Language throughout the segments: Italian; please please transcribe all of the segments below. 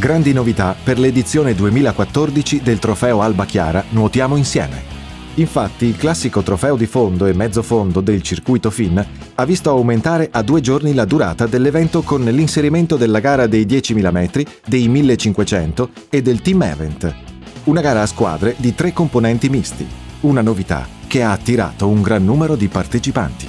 Grandi novità per l'edizione 2014 del trofeo Alba Chiara Nuotiamo Insieme. Infatti il classico trofeo di fondo e mezzo fondo del circuito FIN ha visto aumentare a 2 giorni la durata dell'evento con l'inserimento della gara dei 10.000 metri, dei 1.500 e del Team Event. Una gara a squadre di 3 componenti misti, una novità che ha attirato un gran numero di partecipanti.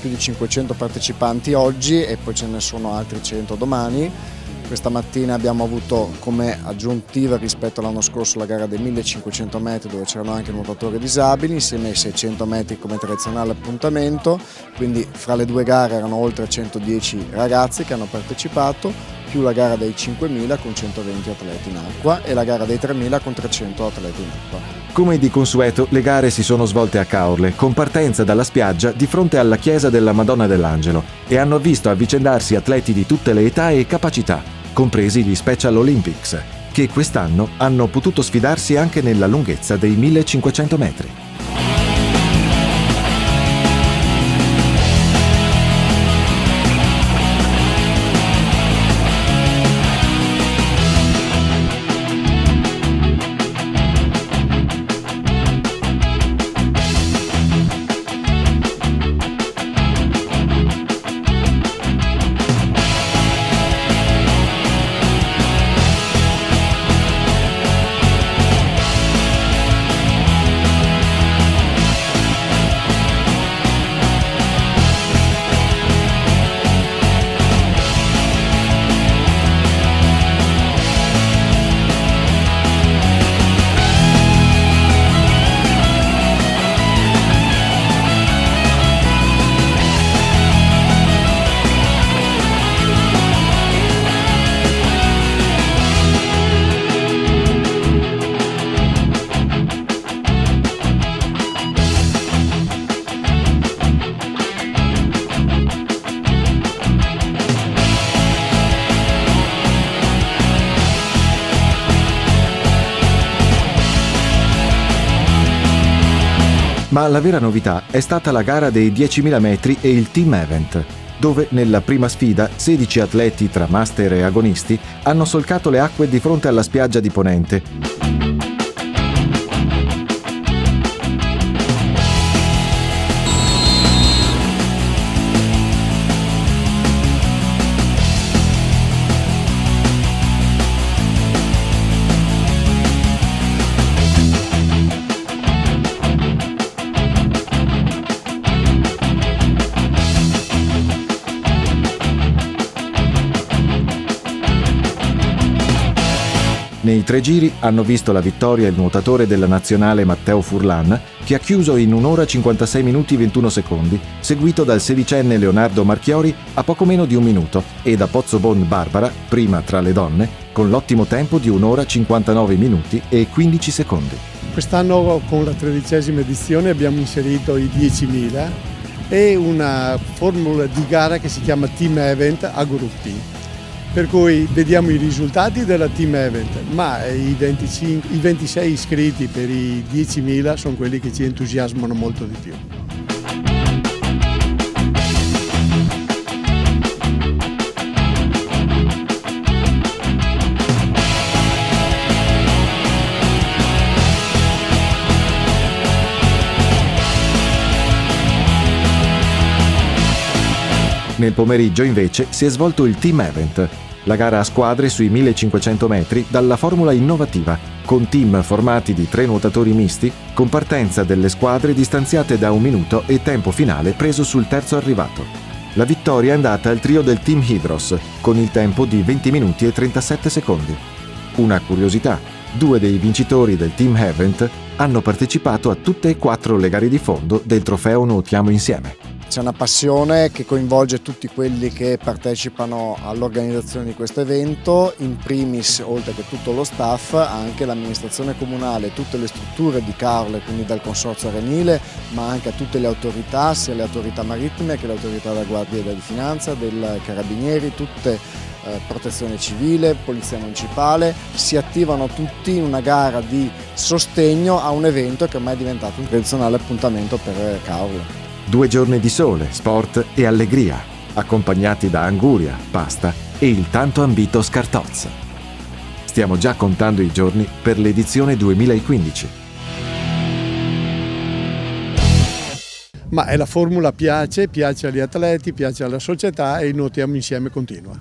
Più di 500 partecipanti oggi e poi ce ne sono altri 100 domani. Questa mattina abbiamo avuto come aggiuntiva rispetto all'anno scorso la gara dei 1500 metri dove c'erano anche nuotatori disabili insieme ai 600 metri come tradizionale appuntamento, quindi fra le 2 gare erano oltre 110 ragazzi che hanno partecipato, più la gara dei 5000 con 120 atleti in acqua e la gara dei 3000 con 300 atleti in acqua. Come di consueto, le gare si sono svolte a Caorle, con partenza dalla spiaggia di fronte alla chiesa della Madonna dell'Angelo e hanno visto avvicendarsi atleti di tutte le età e capacità, compresi gli Special Olympics, che quest'anno hanno potuto sfidarsi anche nella lunghezza dei 1500 metri. Ma la vera novità è stata la gara dei 10.000 metri e il Team Event, dove nella prima sfida 16 atleti tra master e agonisti hanno solcato le acque di fronte alla spiaggia di Ponente. Nei 3 giri hanno visto la vittoria il nuotatore della nazionale Matteo Furlan, che ha chiuso in 1 ora 56 minuti 21 secondi, seguito dal sedicenne Leonardo Marchiori a poco meno di 1 minuto e da Pozzobon Barbara, prima tra le donne, con l'ottimo tempo di 1 ora 59 minuti e 15 secondi. Quest'anno con la 13ª edizione abbiamo inserito i 10.000 e una formula di gara che si chiama Team Event a gruppi. Per cui vediamo i risultati della Team Event, ma i 26 iscritti per i 10.000 sono quelli che ci entusiasmano molto di più. Nel pomeriggio invece si è svolto il Team Event, la gara a squadre sui 1500 metri dalla formula innovativa, con team formati di 3 nuotatori misti, con partenza delle squadre distanziate da 1 minuto e tempo finale preso sul terzo arrivato. La vittoria è andata al trio del Team Hydros, con il tempo di 20 minuti e 37 secondi. Una curiosità, 2 dei vincitori del Team Event hanno partecipato a tutte e 4 le gare di fondo del trofeo Nuotiamo Insieme. C'è una passione che coinvolge tutti quelli che partecipano all'organizzazione di questo evento, in primis, oltre che tutto lo staff, anche l'amministrazione comunale, tutte le strutture di Caorle, quindi dal consorzio arenile, ma anche a tutte le autorità, sia le autorità marittime che le autorità della Guardia di Finanza, dei Carabinieri, tutte protezione civile, polizia municipale, si attivano tutti in una gara di sostegno a un evento che ormai è diventato un tradizionale appuntamento per Caorle. 2 giorni di sole, sport e allegria, accompagnati da anguria, pasta e il tanto ambito scartozzo. stiamo già contando i giorni per l'edizione 2015. Ma la formula piace agli atleti, piace alla società e il Nuotiamo Insieme continua.